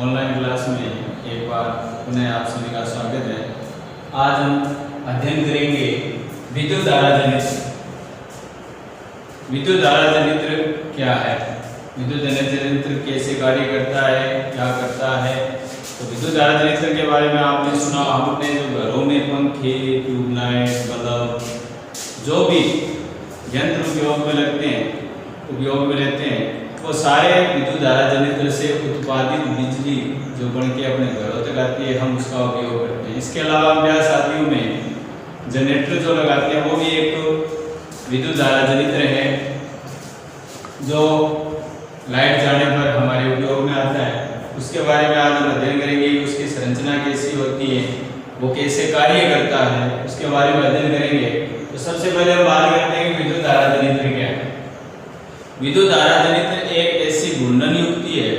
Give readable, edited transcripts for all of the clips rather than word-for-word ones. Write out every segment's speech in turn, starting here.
Online class में एक बार पुनः आप सभी का स्वागत है। आज हम अध्ययन करेंगे विद्युत धारा जनित्र। विद्युत धारा जनित्र क्या है, विद्युत धारा जनित्र कैसे कार्य करता है, क्या करता है। तो विद्युत धारा जनित्र के बारे में आपने सुना, हमने जो घरों में पंखे, ट्यूबलाइट, बल्ब जो भी यंत्र उपयोग में लेते हैं वो सारे विद्युत धारा जनित्र से उत्पादित बिजली जो बन के अपने घरों तक आती है, हम उसका उपयोग करते हैं। इसके अलावा ब्याह शादियों में जनरेटर जो लगाते हैं वो भी एक विद्युत धारा जनित्र है, जो लाइट जाने पर हमारे उपयोग में आता है। उसके बारे में आज हम अध्ययन करेंगे, उसकी संरचना कैसी होती है, वो कैसे कार्य करता है, उसके बारे में अध्ययन करेंगे। तो सबसे पहले हम बात करते हैं कि विद्युत धारा जनित्र क्या है। विद्युत धारा जनित्र एक ऐसी घूर्णन युक्ति है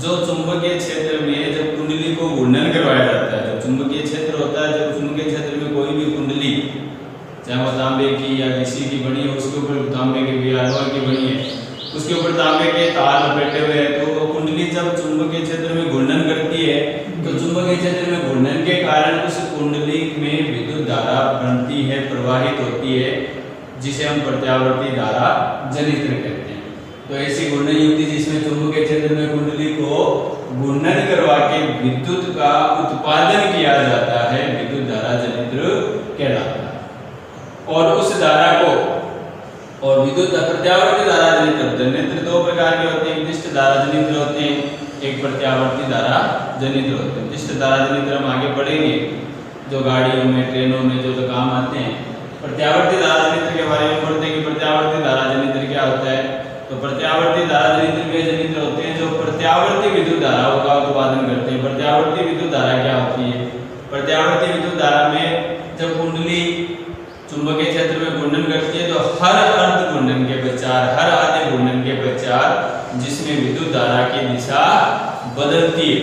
जो चुंबकीय क्षेत्र में जब कुंडली को घूर्णन करवाया जाता है, जो चुंबकीय क्षेत्र होता है, जब चुंबकीय क्षेत्र में कोई भी कुंडली, चाहे वो तांबे की या किसी की बनी है, उसके ऊपर तांबे की या लोहे की बनी है, उसके ऊपर तांबे के तार लपेटे हुए हैं, तो वो कुंडली जब चुंबकीय क्षेत्र में घूर्णन करती है तो चुंबकीय क्षेत्र में घूर्णन के कारण उस कुंडली में विद्युत धारा बनती है, प्रवाहित होती है, जिसे हम प्रत्यावर्ती धारा जनित्र कहते हैं। तो ऐसी घूर्णन युक्ति जिसमें चुंबकीय क्षेत्र में कुंडली को घूर्णन करवा के विद्युत का उत्पादन किया जाता है, विद्युत धारा जनित्र कहलाता है। और उस धारा को और विद्युत प्रत्यावर्ती धारा जनित्र दो प्रकार के होते हैं। विशिष्ट धारा जनित्र होते हैं, एक प्रत्यावर्ती धारा जनित्र होते हैं। विशिष्ट धारा जनित्र हम आगे पढ़ेंगे, जो गाड़ियों में, ट्रेनों में जो काम आते हैं। प्रत्यावर्ती धारा जनित्र के बारे में पढ़ते हैं कि प्रत्यावर्ती धारा जनित्र क्या होता है। तो प्रत्यावर्ती धारा जनित्र वे जनित्र होते हैं जो प्रत्यावर्ती विद्युत धाराओं का उत्पादन करते हैं। प्रत्यावर्ती विद्युत धारा क्या होती है? प्रत्यावर्ती विद्युत धारा में जब कुंडली चुंबकीय क्षेत्र में घूर्णन करती है तो हर अर्ध घूर्णन के पश्चात, हर आधे घूर्णन के पश्चात जिसमें विद्युत धारा की दिशा बदलती है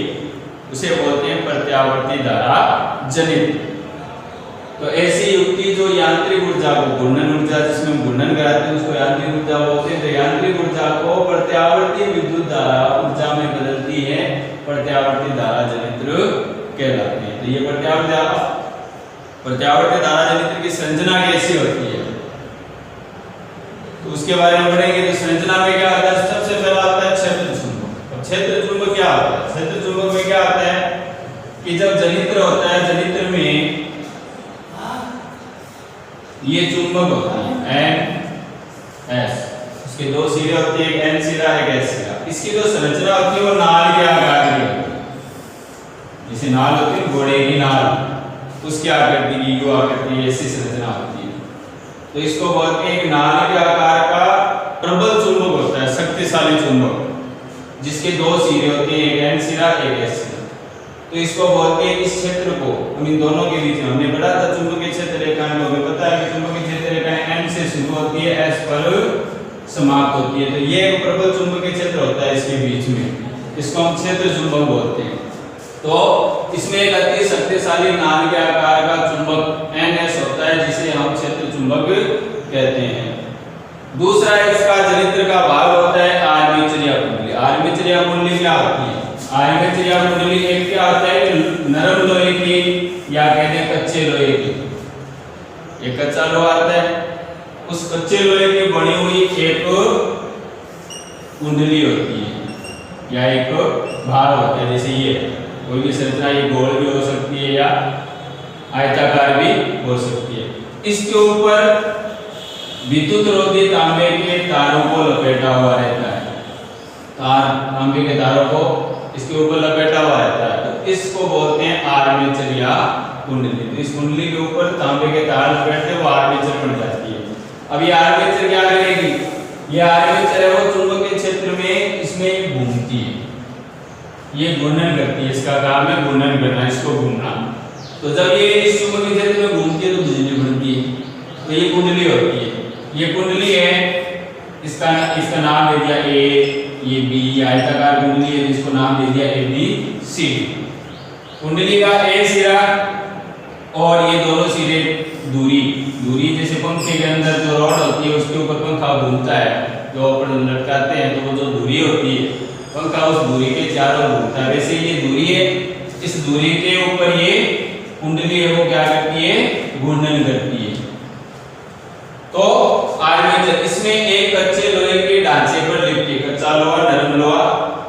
उसे बोलते हैं प्रत्यावर्ती धारा जनित्र। तो ऐसी युक्ति जो यांत्रिक ऊर्जा को, घूर्णन ऊर्जा जिसमें घूर्णन कराते हैं उसको यांत्रिक ऊर्जा बोलते हैं। तो यांत्रिक ऊर्जा को प्रत्यावर्ती विद्युत धारा ऊर्जा में बदलती है, प्रत्यावर्ती धारा जनित्र कहलाती है। तो ये प्रत्यावर्ती धारा जनित्र की संरचना कैसी होती है तो उसके बारे में पढ़ेंगे। तो संरचना में क्या होता है? सबसे पहला आता है क्षेत्र चुंबक। क्षेत्र चुंबक क्या होता है? क्षेत्र चुंबक में क्या होता है कि जब जनित्र होता है, जनित्र में ये चुंबक होता है N S, उसके दो सिरे होते हैं, एक N सिरा एक S सिरा। इसकी जो संरचना होती है वो नाल के आकार की होती है, जैसे नाल होती है घोड़े की नाल, उसकी आकृति की यू आकृति ऐसी संरचना होती है। तो इसको बोलते हैं एक नाल के आकार का प्रबल चुंबक होता है, शक्तिशाली चुंबक, जिसके दो सिरे होते हैं, एक N सिरा एक S सिरा। तो इसको बोलते हैं, इस क्षेत्र को इन दोनों के बीच में हमने पढ़ा था चुंबकीय क्षेत्र रेखा में, हमें पता है कि चुंबकीय क्षेत्र रेखा N से शुरू होती है, S पर समाप्त होती है। तो ये एक प्रबल चुंबकीय क्षेत्र होता है इसके बीच में, इसको हम क्षेत्र चुंबक बोलते हैं। तो इसमें एक अति शक्तिशाली नाल के आकार का चुंबक NS होता है, जिसे हम क्षेत्र चुंबक कहते हैं। दूसरा इसका जनित्र का भाग होता है आर्मेचर या कुंडली। आर्मेचर या कुंडली क्या होती है? आर्मेचर या कुंडली एक क्या होता है, नरम लोहे की या कहते हैं कच्चे लोहे की, एक कच्चा लोहा आता है, उस कच्चे लोहे की बनी हुई एक कुंडली होती है या एक भाग होता है। जैसे ये कोई भी संरचना, ये गोल भी हो सकती है या आयताकार भी हो सकती है। इसके ऊपर विद्युत रोधी तांबे के तारों को लपेटा हुआ रहता है, तांबे के तारों को इसके ऊपर लपेटा हुआ रहता है। तो इसको बोलते हैं आर्मेचर या कुंडली। तो इस कुंडली के ऊपर तांबे के तार लपेटते हैं, वो आर्मेचर बन जाती है। अब ये आर्मेचर क्या करेगी? ये आर्मेचर है वो चुंबकीय क्षेत्र में इसमें घूमती है, ये घूर्णन करती है, इसका काम है घूर्णन करना, इसको घूमना। तो जब ये इस चुंबकीय क्षेत्र में घूमती है तो बिजली बनती है, तो ये कुंडली होती है। ये कुंडली है, इसका नाम दे दिया A, ये B, आयताकार कुंडली है जिसको नाम दे दिया ABC। कुंडली का A सिरा और ये दोनों सिरे दूरी जैसे पंखे के अंदर जो रॉड होती है उसके ऊपर पंखा घूमता है, जो अपन लटकाते हैं तो वो जो दूरी होती है पंखा उस दूरी के चारों घूमता है। वैसे ये दूरी है, इस दूरी के ऊपर ये कुंडली है वो क्या करती है, घूर्णन करती है। तो आर्मेचर इसमें एक कच्चे लोहे के ढांचे पर लिपटी, कच्चा लोहा नरम लोहा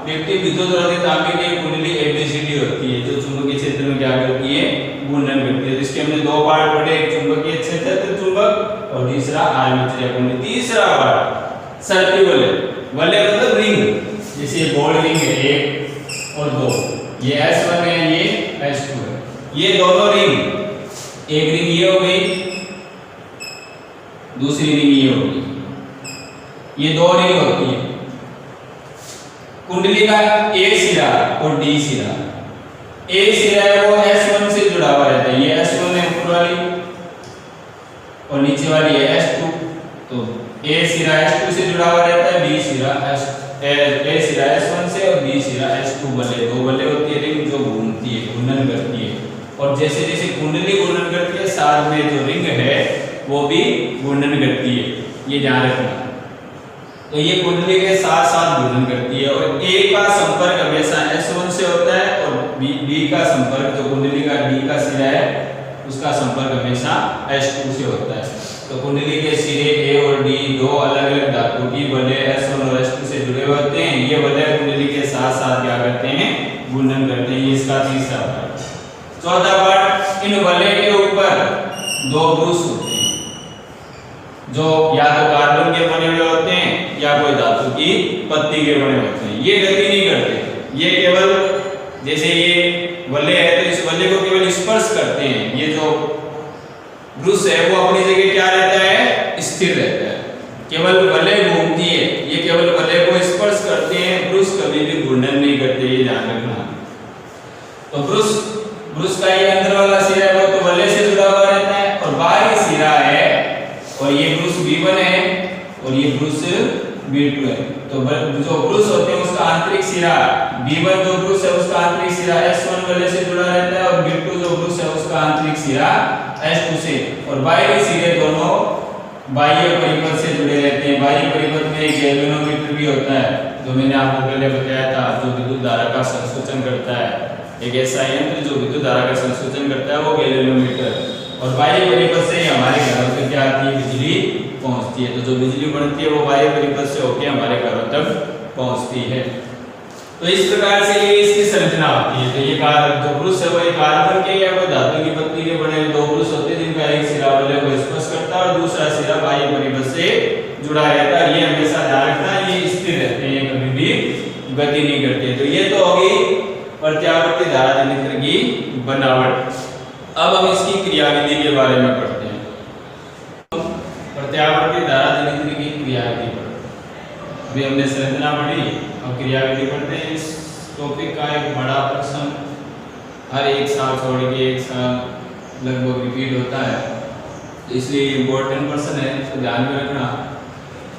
लिपटी विद्युत रोधी तांबे की कुंडली एबीसीडी होती है, जो चुंबकीय क्षेत्र में क्या करती है, घूर्णन करती है। इसके हमने दो पार्ट पढ़े, एक चुंबकीय क्षेत्र चुंबक और तीसरा आर्मेचर कुंडली। तीसरा पार्ट सर्पी वलय, वलय मतलब रिंग, जैसे गोल रिंग है 1 और 2, ये S1 है ये S2 है, ये दोनों रिंग, एक रिंग ये हो गई, दूसरी रिंग ये होगी, ये दो रिंग होती है। कुंडली का ए सिरा और डी सिरा, ए सिरा है वो S1 से जुड़ा हुआ रहता है, ये S1 है ऊपर वाली और नीचे वाली है S2, तो ए सिरा S2 से जुड़ा हुआ रहता है, बी सिरा ए सिरा S1 से और बी सिरा S2 बल्ले, दो बल्ले होती है रिंग जो घूमती है, घूर्णन करती है। और जैसे जैसे कुंडली घूर्णन करती है, साथ में जो रिंग है वो भी घूर्णन करती है, ये ध्यान रखना। तो ये कुंडली के साथ साथ घूर्णन करती है और ए का संपर्क हमेशा S1 से होता है और बी का संपर्क, जो कुंडली का डी का सिरा है उसका संपर्क हमेशा S2 से होता है। तो कुंडली के सिरे ए और डी दो अलग अलग धातु की वलय S1 और S2 से जुड़े होते हैं, ये वलय कुंडली के साथ साथ क्या करते हैं, घूर्णन करते हैं। ये इसका तीसरा पार्ट। चौथा पार्ट, इन वलय के ऊपर दो ब्रूस होते हैं, जो या तो कार्बन के बने हुए होते हैं या कोई धातु की पत्ती के बने होते हैं। ये गति नहीं करते, ये केवल जैसे ये वलय है तो इस वलय को केवल स्पर्श करते हैं, ये जो ब्रूस है वो अपनी जगह क्या रहता है, स्थिर रहता है, केवल वलय घूमती है, ये केवल वलय को स्पर्श करते हैं, ब्रूस कभी भी घूर्णन नहीं करते, ये ध्यान रखना। तो ब्रूस का ये अंदर वाला सिरा है वो तो वलय से जुड़ा हुआ रहता है और बाहरी सिरा है और ये ब्रूस B1 है और ये ब्रूस B2 है। तो जो ब्रूस होते हैं उसका आंतरिक सिरा B1 जो ब्रूस है उसका आंतरिक सिरा S1 वलय से जुड़ा रहता है और B2 जो ब्रूस है उसका आंतरिक सिरा S2 से, और बाहरी सिरे दोनों बाह्य परिपथ से जुड़े रहते हैं। बाह्य परिपथ में एक गैल्वेनोमीटर भी होता है, जो मैंने आपको पहले बताया था, जो विद्युत धारा का संसूचन करता है। एक ऐसा यंत्र जो विद्युत धारा का संसूचन करता है वो गैल्वेनोमीटर, और बाह्य परिपथ से हमारे घरों तक क्या आती है, बिजली पहुंचती है। तो जो बिजली बनती है वो बाह्य परिपथ से होकर हमारे घरों तक पहुंचती है। तो इस प्रकार से ये इसकी संरचना होती है। तो ये जो ब्रूस है वो एक कार्बन के या कोई धातु की पत्ती के बने हुए दो ब्रूस होते हैं, जिनका एक सिरा वलय को स्पर्श करता है और दूसरा सिरा बाह्य परिपथ से जुड़ा रहता है। ये हमेशा ध्यान रखना, ये स्थिर रहते हैं, कभी भी गति नहीं करते। तो ये तो होगी प्रत्यावर्ती धारा जनित्र की बनावट। अब हम इसकी क्रियाविधि के बारे में पढ़ते हैं। प्रत्यावर्ती धारा जनित्र की क्रियाविधि पढ़ते हैं। अभी हमने संरचना पढ़ी, अब क्रियाविधि पढ़ते हैं। इस टॉपिक का एक बड़ा प्रश्न हर एक साल छोड़ के एक साल लगभग रिपीट होता है, तो इसलिए इम्पोर्टेंट प्रश्न है, इसको ध्यान में रखना।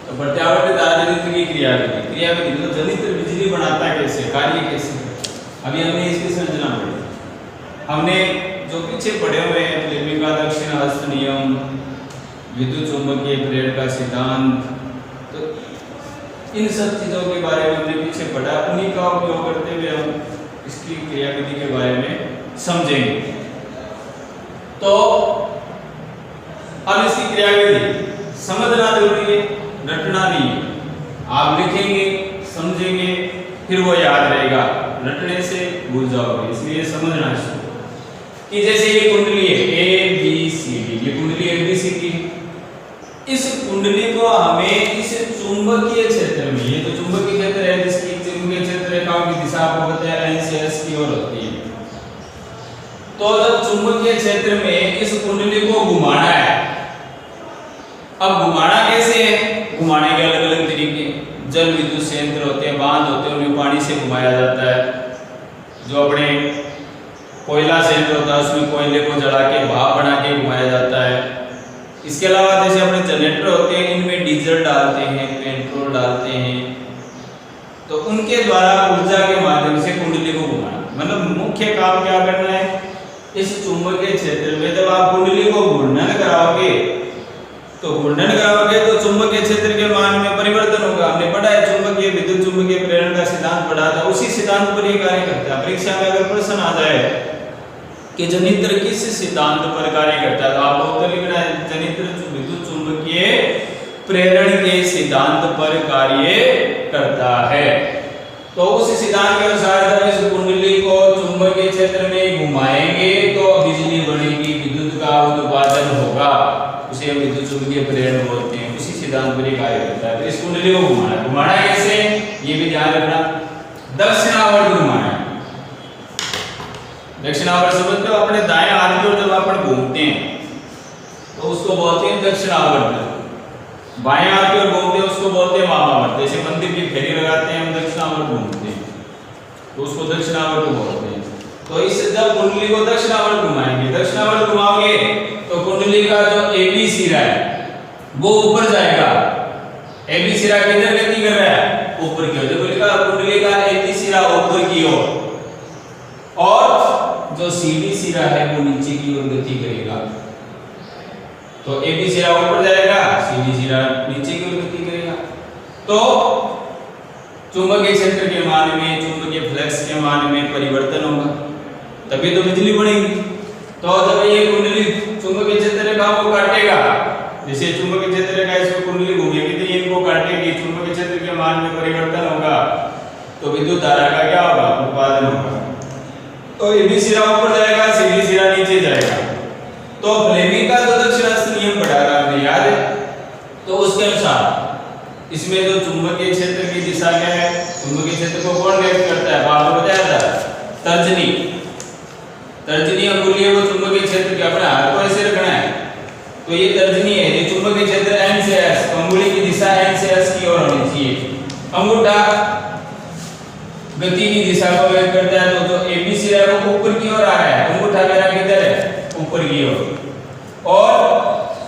तो प्रत्यावर्ती धारा जनित्र की क्रियाविधि, क्रियाविधि मतलब जनित्र बिजली बनाता कैसे, कार्य कैसे। अभी हमने इसकी संरचना पढ़ी, हमने जो पीछे पढ़े हुए हैं फ्लेमिंग का दक्षिण हस्त नियम, विद्युत चुंबकीय प्रेरण का सिद्धांत, तो इन सब चीजों के बारे में हमने पीछे पढ़ा। उन्हीं का उपयोग करते हुए हम इसकी क्रियाविधि के बारे में समझेंगे। तो अब इसकी क्रियाविधि समझना जरूरी है, रटना नहीं है। आप लिखेंगे, समझेंगे, फिर वो याद रहेगा, रटने से भूल जाओगे, इसलिए समझना चाहिए। कि जैसे ये कुंडली है ABCD, ये कुंडली ABCD, इस कुंडली को हमें इस चुंबकीय क्षेत्र में, ये तो चुंबकीय क्षेत्र है जिसकी चुंबकीय क्षेत्र रेखाओं की दिशा आपको पता है N से S की ओर होती है। तो जब चुंबकीय क्षेत्र में इस कुंडली को घुमाना है, अब घुमाना कैसे है, घुमाने के अलग अलग तरीके, जल विद्युत संयंत्र होते हैं, बांध होते हैं, उन्हें पानी से घुमाया जाता है। जो अपने कोयला संयंत्र होता है उसमें कोयले को जला के भाप बना के घुमाया जाता है। इसके अलावा जैसे अपने जनरेटर होते हैं, इनमें डीजल डालते हैं, पेट्रोल डालते हैं, तो उनके द्वारा ऊर्जा के माध्यम से कुंडली को घुमाना। मतलब मुख्य काम क्या करना है, इस चुंबकीय क्षेत्र में जब आप कुंडली को घूर्णन कराओगे तो चुंबकीय क्षेत्र के मान में परिवर्तन होगा। हमने पढ़ा है चुंबकीय विद्युत चुंबकीय प्रेरण का सिद्धांत पढ़ा था, उसी सिद्धांत पर ये कार्य करता है। परीक्षा में अगर प्रश्न आ जाए कि जनित्र किस सिद्धांत पर कार्य करता है, तो आपको उत्तर लिखना है जनित्र विद्युत चुंबकीय प्रेरण के सिद्धांत पर कार्य करता है। तो उस सिद्धांत के अनुसार जब इस कुंडली को चुंबकीय क्षेत्र में घुमाएंगे तो बिजली बनेगी, विद्युत का उत्पादन होगा, उसे हम विद्युत चुंबकीय प्रेरण बोलते हैं। उसी सिद्धांत पर कार्य करता है। तो इस कुंडली को घुमाना कैसे, ये भी ध्यान रखना। दक्षिणावर्त घुमाना, दक्षिणावर्त समझते हो, अपने दाएं हाथ की ओर जब अपन घूमते हैं तो उसको बोलते हैं दक्षिणावर्त, बाएं हाथ की ओर घूमते हैं उसको बोलते हैं वामावर्त। जैसे मंदिर की फेरी लगाते हैं हम दक्षिणावर्त घूमते हैं तो उसको दक्षिणावर्त बोलते हैं। तो इस जब कुंडली को दक्षिणावर्त घुमाएंगे, दक्षिणावर्त घुमाओगे तो कुंडली का जो AB सिरा है वो ऊपर जाएगा। AB सिरा किधर गति कर रहा है, ऊपर की ओर। देखो लिखा कुंडली का AB सिरा ऊपर की ओर और जो CD सिरा है वो नीचे की ओर गति करेगा। तो AB सिरा ऊपर जाएगा, CD सिरा नीचे की ओर गति करेगा। तो चुंबकीय क्षेत्र के मान में, चुंबकीय फ्लक्स के मान में परिवर्तन होगा, तभी तो बिजली बनेगी। तो जब ये कुंडली चुंबकीय क्षेत्र का वो काटेगा, जैसे चुंबकीय क्षेत्र का इसको कुंडली घूमेगी तो ये इनको काटेगी, चुंबकीय क्षेत्र के मान में परिवर्तन होगा, तो विद्युत धारा का क्या होगा, उत्पादन होगा। तो AB सिरा ऊपर जाएगा, CD सिरा नीचे जाएगा। तो फ्लेमिंग का जो दक्षिणावर्त नियम पढ़ा था आपने, याद है? तो उसके अनुसार इसमें जो चुंबकीय क्षेत्र की दिशा क्या है, चुंबकीय क्षेत्र को कौन व्यक्त करता है, आपको बताया था तर्जनी। तर्जनी अंगुली है वो चुंबकीय क्षेत्र के, अपने हाथ को ऐसे रखना है तो ये तर्जनी है। ये चुंबकीय क्षेत्र N से S, अंगुली की दिशा N से S की ओर होनी चाहिए। अंगूठा गति की दिशा को व्यक्त करता है। तो जो AB सिरा है वो ऊपर की ओर आ रहा है, अंगूठा मेरा किधर है, ऊपर की ओर। और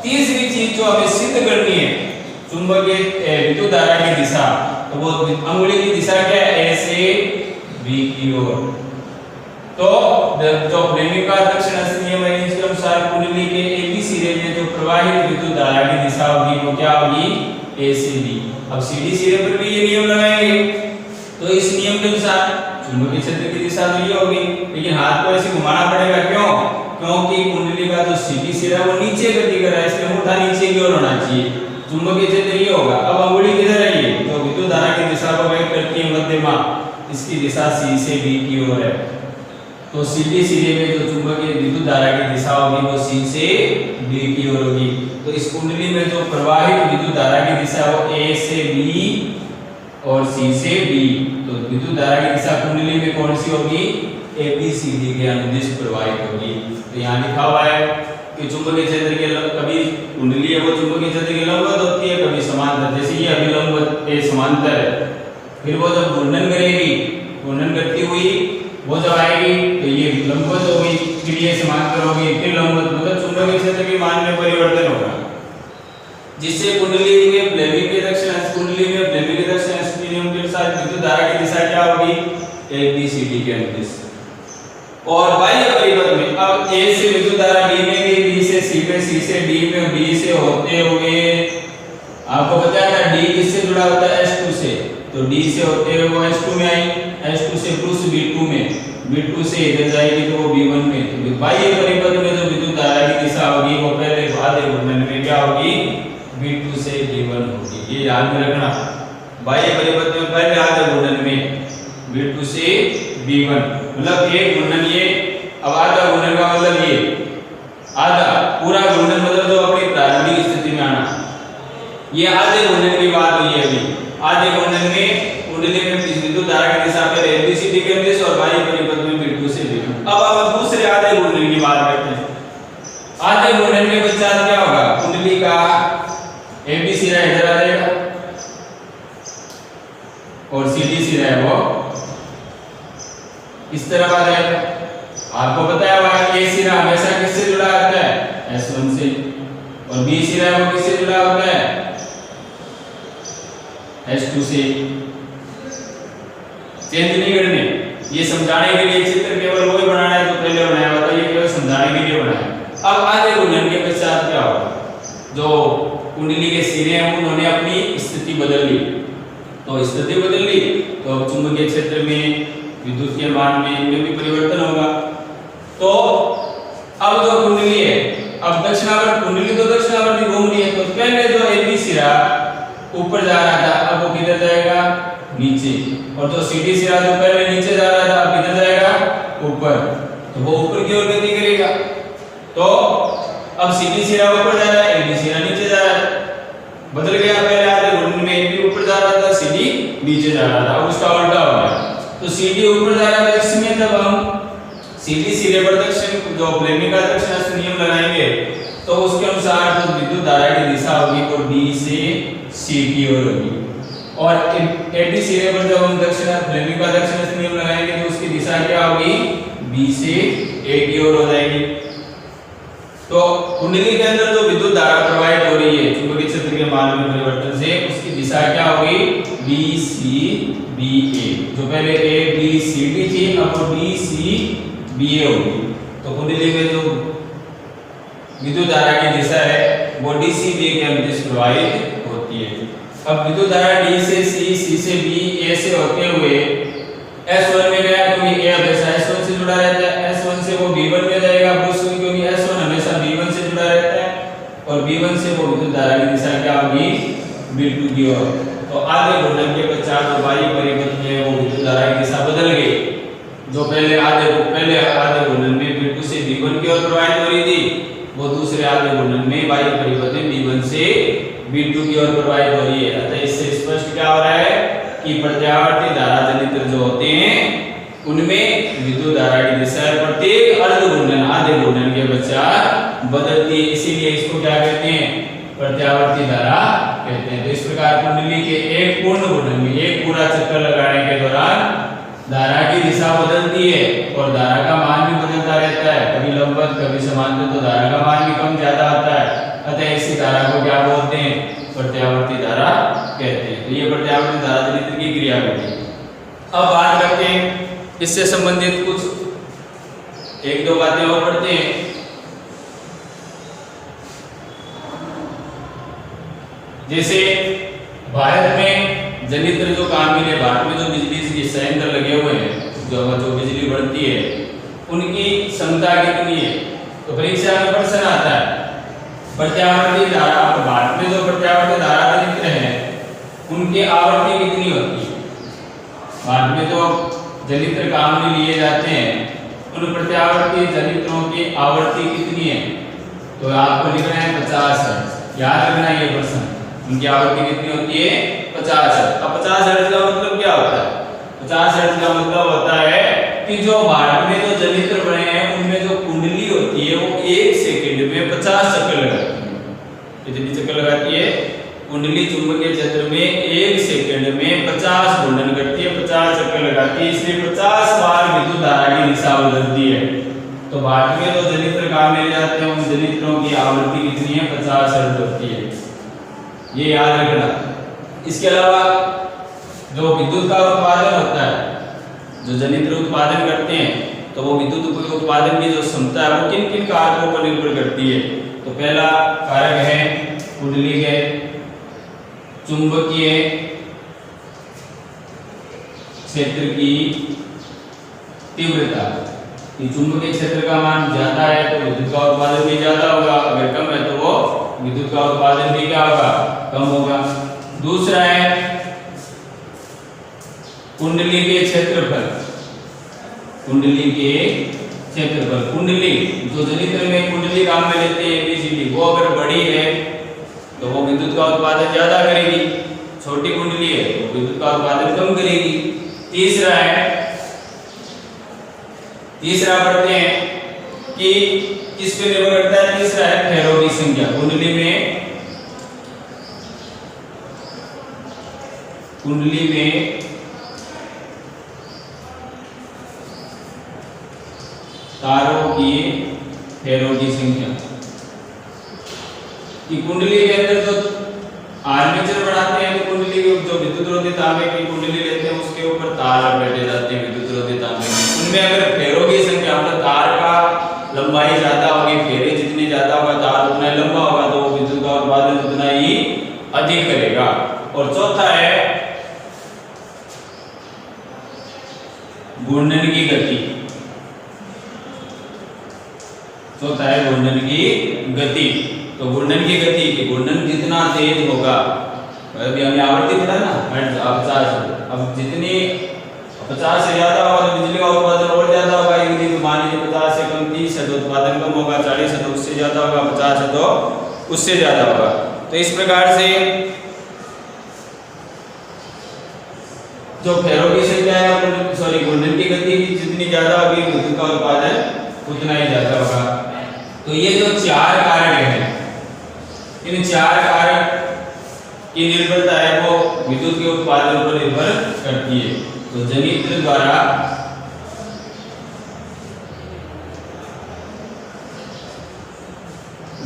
तीसरी चीज जो हमें सिद्ध करनी है चुंबकीय विद्युत धारा की दिशा, तो वो अंगुली की दिशा क्या है, A से B की ओर। तो जो फ्लेमिंग का दक्षिणावर्त नियम है इसके अनुसार कुंडली के AB सिरे में जो प्रवाहित विद्युत धारा की दिशा होगी वो क्या होगी, A से B। अब CD सिरे पर भी ये नियम लगाएंगे तो इस नियम के अनुसार चुंबकीय क्षेत्र की दिशा तो ये होगी, लेकिन हाथ को ऐसे घुमाना पड़ेगा। क्यों? क्योंकि कुंडली का जो CD सिरा वो नीचे गति कर रहा है, इसलिए अंगूठा नीचे की ओर होना चाहिए। चुंबकीय क्षेत्र ये होगा। अब अंगुली किधर है, ये तो विद्युत धारा की दिशा को व्यक्त करती है मध्यमा, इसकी दिशा C से B की ओर है। तो CD सिरे में जो चुंबकीय विद्युत धारा की दिशा होगी वो C से B की ओर होगी। तो इस कुंडली में जो प्रवाहित विद्युत धारा की दिशा वो A से B और C से B। तो विद्युत धारा की दिशा कुंडली में कौन सी होगी, ABCD के अनुदिश प्रवाहित होगी। तो यहाँ लिखा हुआ है कि चुंबकीय क्षेत्र के कभी कुंडली है वो चुंबकीय क्षेत्र के लंबवत होती है, कभी समांतर। जैसे ये अभी लंबवत के समांतर है, फिर वो जब घूर्णन करेगी, घूर्णन करती हुई वो जब आएगी तो ये लंबवत होगी, फिर ये समांतर होगी, फिर लंबवत, मतलब चुंबकीय क्षेत्र के मान में परिवर्तन होगा, जिससे कुंडली में फ्लेमिंग के दक्षिणावर्त, कुंडली में फ्लेमिंग के दक्षिणावर्त नियम के अनुसार विद्युत धारा की दिशा क्या होगी, ABCD के अनुदिश। और बाह्य परिपथ में अब A से विद्युत धारा B में गई, B से C में, C से D में, D से होते हुए आपको बताया था D किससे जुड़ा होता है, S2 से। तो D से होते हुए वो S2 में आई, S2 से पुरुष B2 में, B2 से इधर जाएगी तो वो B1 में। तो बाह्य परिपथ में जो विद्युत धारा की दिशा होगी वो पहले आधे घूर्णन में क्या होगी, B2 से B1 होगी। ये ध्यान में रखना, बाह्य परिपथ में पहले आधे घूर्णन में B2 से B1, मतलब एक घूर्णन ये, अब आधा घूर्णन का मतलब ये, आधा पूरा घूर्णन मतलब जो अपनी प्रारंभिक स्थिति में आना, ये आधे घूर्णन की बात हुई है। अभी आधे घूर्णन में कुंडली में विद्युत धारा की दिशा पहले ABCD के अनुदिश और बाह्य परिपथ में B2 से B1। अब हम दूसरे आधे घूर्णन की बात करते हैं। आधे घूर्णन के पश्चात क्या होगा, कुंडली का AB सिरा इधर आ जाएगा और CD सिरा है वो इस तरफ आ जाएगा। आपको बताया हुआ है A सिरा हमेशा किससे जुड़ा होता है, S1 से, और B सिरा वो किससे जुड़ा होता है, S2 से। चेंज नहीं करने, ये समझाने के लिए चित्र केवल वही बनाना है जो पहले बनाया हुआ था, ये केवल समझाने के लिए बनाया है। अब आधे घूर्णन के पश्चात क्या होगा, जो कुंडली के सिरे हैं उन्होंने अपनी स्थिति बदल ली, तो स्थिति बदल ली, तो अब चुंबकीय क्षेत्र में विद्युत के मान में इनमें भी परिवर्तन होगा। तो अब जो कुंडली है, अब दक्षिणावर्त कुंडली तो दक्षिणावर्ती घूम रही है, तो पहले जो AB सिरा ऊपर जा रहा था अब वो किधर जाएगा, नीचे, और जो CD सिरा जो पहले नीचे जा रहा था अब किधर जाएगा, ऊपर, तो वो ऊपर की ओर गति करेगा। तो अब CD सिरा ऊपर जा रहा है, AB सिरा नीचे जा रहा है, बदल गया। पहले आधे घूर्णन में AB ऊपर जा रहा था, CD नीचे जा रहा था, अब उसका उल्टा हो गया। तो CD ऊपर जा रहा है, इसमें जब हम CD सिरे पर दक्षिण जो फ्लेमिंग का दक्षिणावर्त नियम लगाएंगे तो उसके अनुसार जो विद्युत धारा की दिशा होगी वो D से C की ओर होगी, और AB सिरे पर जब हम फ्लेमिंग का दक्षिणावर्त नियम लगाएंगे तो उसकी दिशा क्या होगी, B से A की ओर हो जाएगी। तो कुंडली के अंदर जो विद्युत धारा प्रवाहित हो रही है चुंबकीय क्षेत्र के मान में परिवर्तन से, उसकी दिशा क्या होगी, BCBA, जो पहले ABCD थी अब वो DCBA होगी। तो कुंडली में जो विद्युत धारा की दिशा है वो DCBA के अनुदिश प्रवाहित होती है। अब विद्युत धारा D से C, C से B, A से होते हुए S1 में गया, क्योंकि A हमेशा S1 से जुड़ा रहता है, S1 से वो B1 में जाएगा, क्योंकि S1 हमेशा B1 से जुड़ा रहता है, और B1 से वो विद्युत धारा की दिशा क्या होगी, B2 की ओर। तो आधे घूर्णन के पश्चात जो बाह्य परिपथ में वो विद्युत धारा की दिशा बदल गई। जो पहले आधे घूर्णन में B2 से B1 की ओर प्रवाहित हो रही थी, वो दूसरे आधे घूर्णन में बाह्य परिपथ में B1 से B2 की ओर प्रवाहित हो रही है। अतः इससे स्पष्ट क्या हो रहा है कि प्रत्यावर्ती धारा जनित्र जो होते हैं उनमें विद्युत धारा की दिशा प्रत्येक अर्ध घूर्णन आधे घूर्णन के पश्चात बदलती है, इसीलिए इसको क्या कहते हैं, प्रत्यावर्ती धारा कहते हैं। तो इस प्रकार कुंडली के एक पूर्ण घूर्णन में एक पूरा चक्कर लगाने के दौरान धारा की दिशा बदलती है और धारा का मान भी बदलता रहता है, कभी लंबवत कभी समांतर, तो धारा का मान भी कम ज्यादा आता है। अतः इसी धारा को क्या बोलते हैं, प्रत्यावर्ती धारा कहते हैं। तो ये प्रत्यावर्ती धारा जनित्र की क्रिया होती है। अब बात करते हैं इससे संबंधित कुछ एक दो बातें और पढ़ते हैं। जैसे भारत में जनित्र जो काम मिले, भारत में जो बिजली के संयंत्र लगे हुए हैं, जो बिजली बढ़ती है उनकी क्षमता कितनी है, तो परीक्षा में प्रश्न आता है। प्रत्यावर्ती धारा, भारत में जो प्रत्यावर्ती धारा जनित्र है उनकी आवृत्ति कितनी होती है, भारत में जो जनित्र काम में लिए जाते हैं उन प्रत्यावर्ती जनित्रों की आवृत्ति कितनी है, तो आपको लिखना है 50 हर्ट्ज। याद रखना है ये प्रश्न, उनकी आवृत्ति कितनी होती है, 50 हर्ट्ज। अब 50 हर्ट्ज का मतलब क्या होता है, 50 हर्ट्ज का मतलब होता है कि जो भारत में जो जनित्र बने हैं उनमें जो कुंडली होती है वो 1 सेकंड में 50 चक्कर लगाती है। कितनी चक्कर लगाती है, कुंडली चुंबकीय क्षेत्र में 1 सेकंड में 50 घूर्णन करती है, 50 चक्कर लगाती है, इसलिए 50 बार विद्युत धारा की दिशा बदलती है। तो भारत में जो जनित्र काम में जाते हैं उन जनित्रों की आवृत्ति कितनी है, 50 हर्ट्ज होती है, ये याद रखना। इसके अलावा जो विद्युत का उत्पादन होता है, जो जनित्र उत्पादन करते हैं, तो वो विद्युत उत्पादन की जो क्षमता है वो किन किन कारकों पर निर्भर करती है। तो पहला कारक है कुंडली के चुंबकीय क्षेत्र की तीव्रता। चुंबकीय क्षेत्र का मान ज्यादा है तो विद्युत का उत्पादन भी ज्यादा होगा, अगर कम है तो वो विद्युत का उत्पादन भी क्या होगा, कम होगा। दूसरा है कुंडली के क्षेत्रफल, कुंडली के क्षेत्रफल, कुंडली जो जनित्र में कुंडली काम में लेते हैं ABCD, वो अगर बड़ी है तो वो विद्युत का उत्पादन ज्यादा करेगी, छोटी कुंडली है तो विद्युत का उत्पादन कम करेगी। तीसरा पढ़ते हैं कि किस पे निर्भर करता है, तीसरा है फेरों की संख्या। कुंडली में तारों की फेरों की संख्या, कि कुंडली के अंदर जो आर्मेचर बनाते हैं तो कुंडली के जो विद्युत रोधी तांबे की कुंडली लेते हैं उसके ऊपर तार लपेटे जाते हैं विद्युत रोधी तांबे के, उनमें अगर फेरों की संख्या मतलब तार का लंबाई ज्यादा होगी, फेरे जितनी ज्यादा होगा तार उतना लंबा होगा, तो विद्युत का उत्पादन उतना ही अधिक करेगा। और चौथा है घूर्णन की गति। चौथा है घूर्णन की गति। तो घूर्णन की गति की घूर्णन जितना तेज होगा, अभी हमने आवर्ती पढ़ा ना, 50। अब जितनी 50 से ज्यादा होगा तो बिजली का उत्पादन और ज्यादा होगा। यदि मान लीजिए 50 से कम 30 है तो उत्पादन कम होगा, 40 है तो उससे ज्यादा होगा, 50 है तो उससे ज्यादा होगा। तो इस प्रकार से जो फेरों की संख्या है, सॉरी घूर्णन की गति जितनी ज्यादा होगी विद्युत का उत्पादन उतना ही ज्यादा होगा। तो ये जो चार कारक हैं, इन चार कारक की निर्भरता है वो विद्युत के उत्पादन पर निर्भर करती है। तो जनित्र द्वारा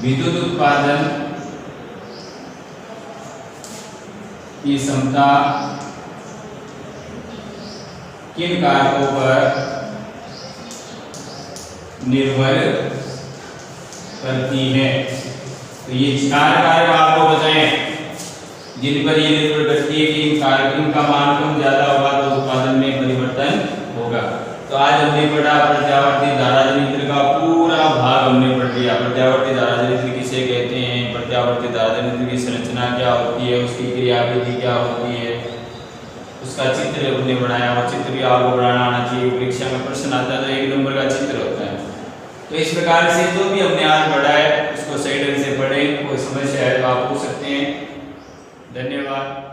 विद्युत उत्पादन की क्षमता किन कारकों पर निर्भर करती है। तो ये चार कारक आपको बताएं जिन पर ये निर्भर करती है कि इन कारकों का मान कम ज्यादा होगा तो उत्पादन में परिवर्तन होगा। तो आज हमने पढ़ा प्रत्यावर्ती धारा जनित्र का पूरा भाग हमने पढ़ लिया। प्रत्यावर्ती धारा जनित्र किसे कहते हैं, प्रत्यावर्ती धारा जनित्र की संरचना क्या होती है, उसकी क्रियाविधि क्या होती है, उसका चित्र हमने बनाया। और चित्र भी आपको बनाना आना चाहिए, परीक्षा में प्रश्न आता है तो 1 नंबर का चित्र होता है। तो इस प्रकार से जो भी हमने आज पढ़ा है उसको सही ढंग से पढ़ें। कोई समस्या है तो आप पूछ सकते हैं। धन्यवाद।